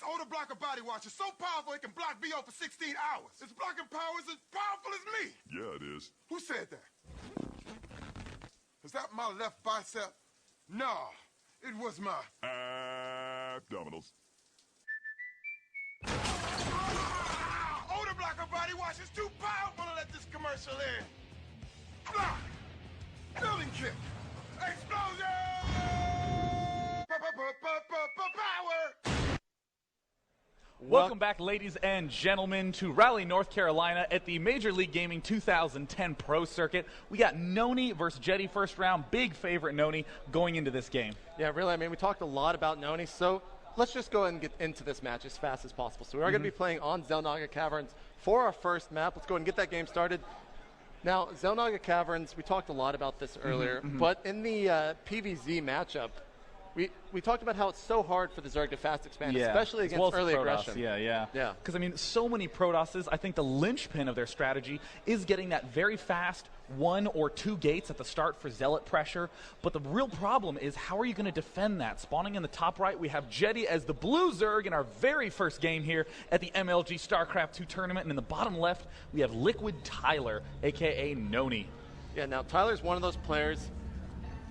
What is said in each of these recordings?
Older blocker body wash is so powerful it can block BO for 16 hours. Its blocking power is as powerful as me. Yeah, it is. Who said that? Is that my left bicep? No, it was my abdominals. Older blocker body wash is too powerful to let this commercial in. Block. Building kit. Explosion! Power! Welcome back, ladies and gentlemen, to Raleigh, North Carolina at the Major League Gaming 2010 Pro Circuit. We got NonY versus Jetty first round. Big favorite NonY going into this game. Yeah, really. I mean, we talked a lot about NonY, so let's just go ahead and get into this match as fast as possible. So we are going to be playing on Xel'Naga Caverns for our first map. Let's go ahead and get that game started. Now, Xel'Naga Caverns, we talked a lot about this earlier, but in the PvZ matchup, we talked about how it's so hard for the Zerg to fast expand, especially against early aggression. Yeah. Because, I mean, so many Protosses, I think the linchpin of their strategy is getting that very fast 1 or 2 gates at the start for Zealot pressure. But the real problem is, how are you going to defend that? Spawning in the top right, we have Jetty as the blue Zerg in our very first game here at the MLG StarCraft 2 tournament. And in the bottom left, we have Liquid Tyler, a.k.a. NonY. Yeah, now Tyler's one of those players.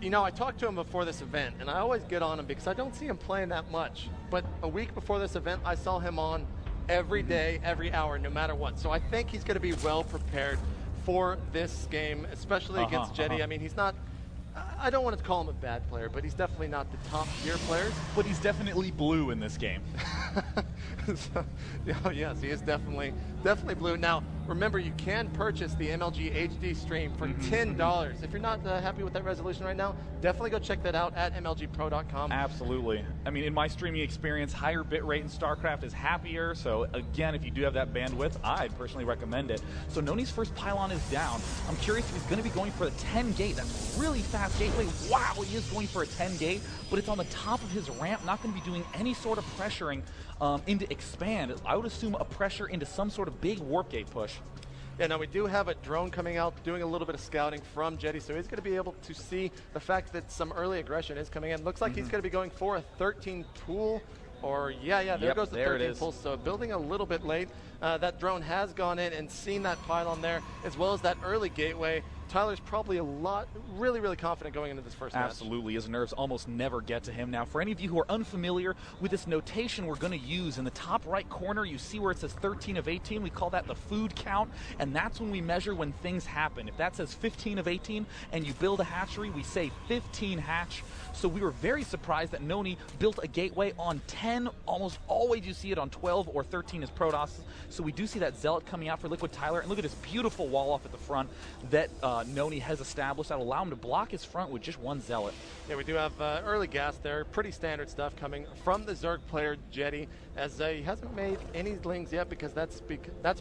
You know, I talked to him before this event, and I always get on him because I don't see him playing that much. But a week before this event, I saw him on every day, every hour, no matter what. So I think he's going to be well prepared for this game, especially against Jetty. I mean, he's not, I don't want to call him a bad player, but he's definitely not the top tier players. But he's definitely blue in this game. So, yes, he is definitely blue. Now, remember, you can purchase the MLG HD stream for $10. If you're not happy with that resolution right now, definitely go check that out at MLGpro.com. Absolutely. I mean, in my streaming experience, higher bitrate in StarCraft is happier. So, again, if you do have that bandwidth, I'd personally recommend it. So, NonY's first pylon is down. I'm curious if he's going to be going for the 10 gate. That's really fast gateway. Wow, he is going for a 10 gate, but it's on the top of his ramp, not going to be doing any sort of pressuring into expand. I would assume a pressure into some sort of big warp gate push. Yeah, now we do have a drone coming out doing a little bit of scouting from Jetty, so he's going to be able to see the fact that some early aggression is coming in. Looks like he's going to be going for a 13 tool, or there goes the 13 pulse. So building a little bit late. That drone has gone in and seen that pylon there, as well as that early gateway. Tyler's probably really, really confident going into this first match. Absolutely. His nerves almost never get to him. Now, for any of you who are unfamiliar with this notation we're going to use, in the top right corner, you see where it says 13 of 18. We call that the food count, and that's when we measure when things happen. If that says 15 of 18 and you build a hatchery, we say 15 hatch. So we were very surprised that NonY built a gateway on 10. Almost always you see it on 12 or 13 as Protoss. So we do see that Zealot coming out for Liquid Tyler. And look at this beautiful wall off at the front that NonY has established that will allow him to block his front with just one Zealot. Yeah, we do have early gas there. Pretty standard stuff coming from the Zerg player Jetty, as he hasn't made any lings yet, because that's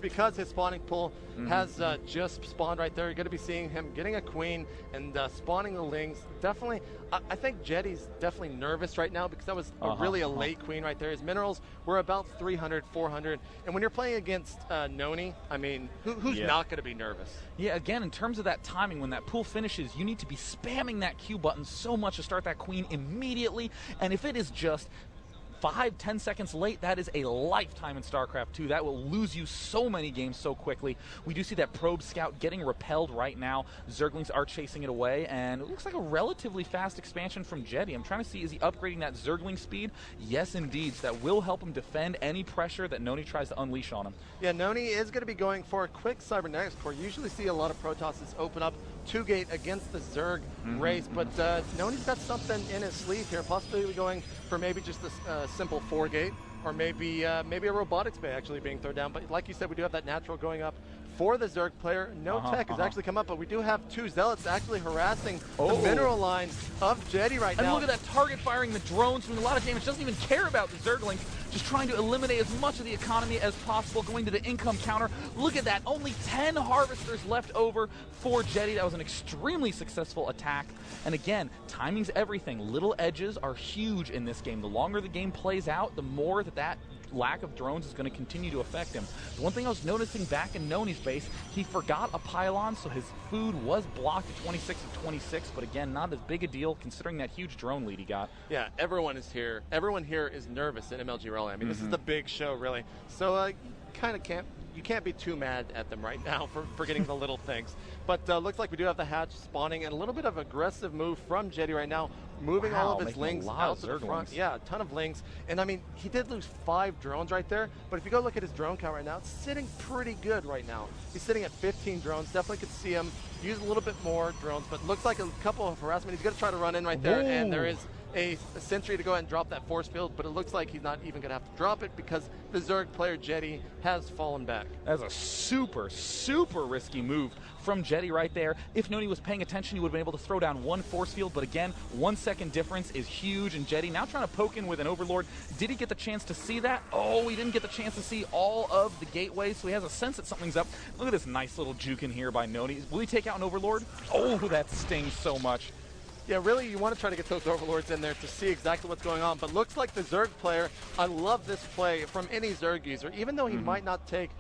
because his spawning pool has just spawned right there. You're going to be seeing him getting a queen and spawning the lings. Definitely, I think Jetty's definitely nervous right now because that was really a late queen right there. His minerals were about 300, 400. And when you're playing against NonY, I mean, who's not going to be nervous? Yeah, again, in terms of that timing, when that pool finishes, you need to be spamming that Q button so much to start that queen immediately. And if it is just 5-10 seconds late, that is a lifetime in StarCraft 2. That will lose you so many games so quickly. We do see that probe scout getting repelled right now. Zerglings are chasing it away, and it looks like a relatively fast expansion from Jetty. I'm trying to see, is he upgrading that Zergling speed? Yes, indeed. So that will help him defend any pressure that NonY tries to unleash on him. Yeah, NonY is going to be going for a quick cybernetics core. You usually see a lot of Protosses open up 2-gate against the Zerg race, but NonY's got something in his sleeve here, possibly going for maybe just a simple 4-gate, or maybe a robotics bay actually being thrown down. But like you said, we do have that natural going up for the Zerg player. No tech has actually come up, but we do have 2 Zealots actually harassing the mineral line of Jetty right now. And look at that target firing the drones, doing a lot of damage. Doesn't even care about the Zerglings. just trying to eliminate as much of the economy as possible, going to the income counter. Look at that, only 10 harvesters left over for Jetty. That was an extremely successful attack. And again, timing's everything. Little edges are huge in this game. The longer the game plays out, the more that lack of drones is going to continue to affect him. The one thing I was noticing back in NonY's base, he forgot a pylon, so his food was blocked at 26 of 26, but again, not as big a deal considering that huge drone lead he got. Yeah, everyone is here. Everyone here is nervous in MLG Raleigh. I mean, this is the big show, really. So you can't be too mad at them right now for getting the little things. But looks like we do have the hatch spawning, and a little bit of aggressive move from Jetty right now, moving all of his lings out to the front. Yeah, a ton of lings. And I mean, he did lose 5 drones right there, but if you go look at his drone count right now, it's sitting pretty good right now. He's sitting at 15 drones. Definitely could see him use a little bit more drones, but looks like a couple of harassment. He's going to try to run in right there, and there is a sentry to go ahead and drop that force field, but it looks like he's not even going to have to drop it because the Zerg player Jetty has fallen back. That's a super, super risky move from Jetty right there. If NonY was paying attention, he would have been able to throw down 1 force field, but again, 1 second difference is huge, and Jetty now trying to poke in with an Overlord. Did he get the chance to see that? Oh, he didn't get the chance to see all of the gateways, so he has a sense that something's up. Look at this nice little juke in here by NonY. Will he take out an Overlord? Oh, that stings so much. Yeah, really, you want to try to get those Overlords in there to see exactly what's going on. But looks like the Zerg player, I love this play from any Zerg user. Even though he might not take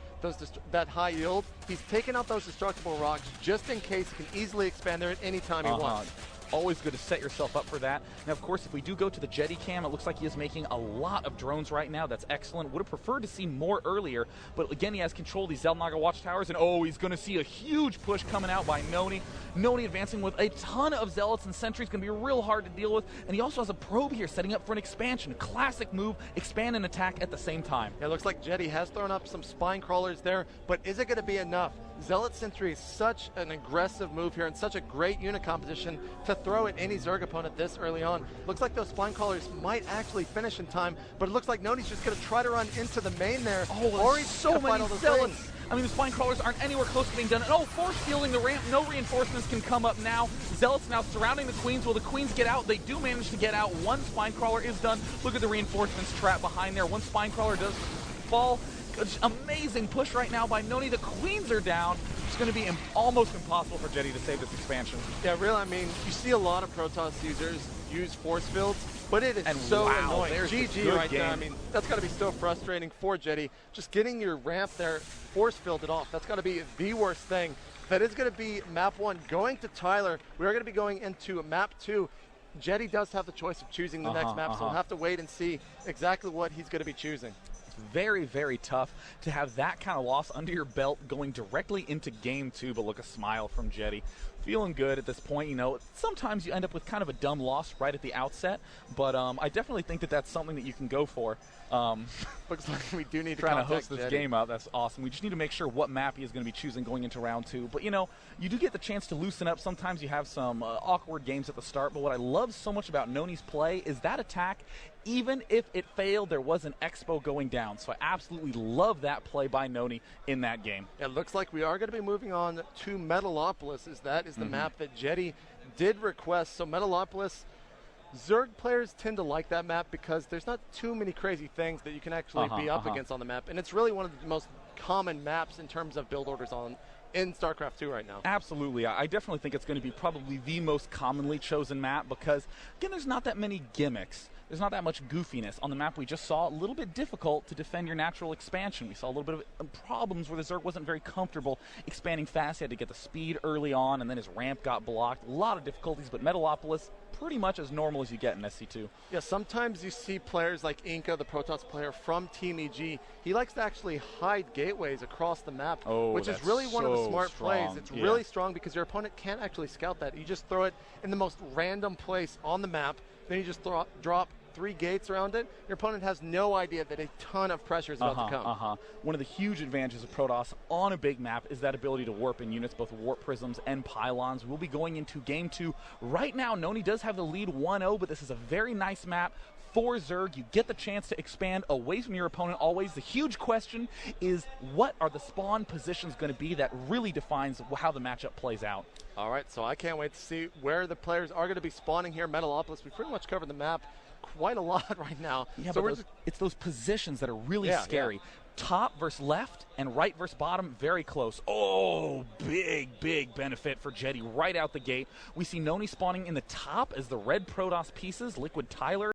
that high yield, he's taking out those destructible rocks just in case he can easily expand there at any time he wants. Always good to set yourself up for that. Now, of course, if we do go to the Jetty cam, it looks like he is making a lot of drones right now. That's excellent. Would have preferred to see more earlier, but again, he has control of these Xel'Naga watchtowers, and he's going to see a huge push coming out by NonY. NonY advancing with a ton of Zealots and Sentries, going to be real hard to deal with, and he also has a probe here setting up for an expansion. Classic move, expand and attack at the same time. It looks like Jetty has thrown up some spine crawlers there, but is it going to be enough? Zealot Sentry is such an aggressive move here and such a great unit composition to throw at any Zerg opponent this early on. Looks like those spine crawlers might actually finish in time, but it looks like NonY's just going to try to run into the main there. Or he's so many Zealots. I mean, the spine crawlers aren't anywhere close to being done. And force fielding the ramp. No reinforcements can come up now. Zealots now surrounding the Queens. Will the Queens get out? They do manage to get out. 1 spine crawler is done. Look at the reinforcements trap behind there. 1 spine crawler does fall. Amazing push right now by NonY. The Queens are down. It's going to be almost impossible for Jetty to save this expansion. Yeah, really, I mean, you see a lot of Protoss users use force fields, but it is so annoying. GG right there. I mean, that's got to be so frustrating for Jetty. Just getting your ramp there force fielded off, that's got to be the worst thing. That is going to be map 1 going to Tyler. We are going to be going into map 2. Jetty does have the choice of choosing the next map, so we'll have to wait and see exactly what he's going to be choosing. Very, very tough to have that kind of loss under your belt going directly into game 2, but look, a smile from Jetty. Feeling good at this point. You know, sometimes you end up with kind of a dumb loss right at the outset, but I definitely think that that's something that you can go for. Looks like we do need to trying to host this game out. That's awesome. We just need to make sure what map he is going to be choosing going into round 2. But, you know, you do get the chance to loosen up. Sometimes you have some awkward games at the start, but what I love so much about NonY's play is that attack, even if it failed, there was an expo going down. So I absolutely love that play by NonY in that game. It looks like we are going to be moving on to Metalopolis, as that is the map that Jetty did request. So Metalopolis, Zerg players tend to like that map because there's not too many crazy things that you can actually be up against on the map. And it's really one of the most common maps in terms of build orders in StarCraft 2 right now. Absolutely. I definitely think it's going to be probably the most commonly chosen map because, again, there's not that many gimmicks. There's not that much goofiness. On the map we just saw, a little bit difficult to defend your natural expansion. We saw a little bit of problems where the Zerg wasn't very comfortable expanding fast. He had to get the speed early on, and then his ramp got blocked. A lot of difficulties, but Metalopolis, pretty much as normal as you get in SC2. Yeah, sometimes you see players like Inca, the Protoss player from Team EG. He likes to actually hide gateways across the map, which is really one of the smart plays. It's really strong because your opponent can't actually scout that. You just throw it in the most random place on the map, then you just drop 3 gates around it. Your opponent has no idea that a ton of pressure is about to come. One of the huge advantages of Protoss on a big map is that ability to warp in units, both warp prisms and pylons. We'll be going into game 2 right now. NonY does have the lead 1-0, but this is a very nice map. 4 Zerg. You get the chance to expand away from your opponent always. The huge question is, what are the spawn positions going to be that really defines how the matchup plays out? All right, so I can't wait to see where the players are going to be spawning here. Metalopolis, we pretty much covered the map quite a lot right now. Yeah, so but it's those positions that are really scary. Yeah. Top versus left and right versus bottom, very close. Oh, big benefit for Jetty right out the gate. We see NonY spawning in the top as the red Protoss pieces, Liquid Tyler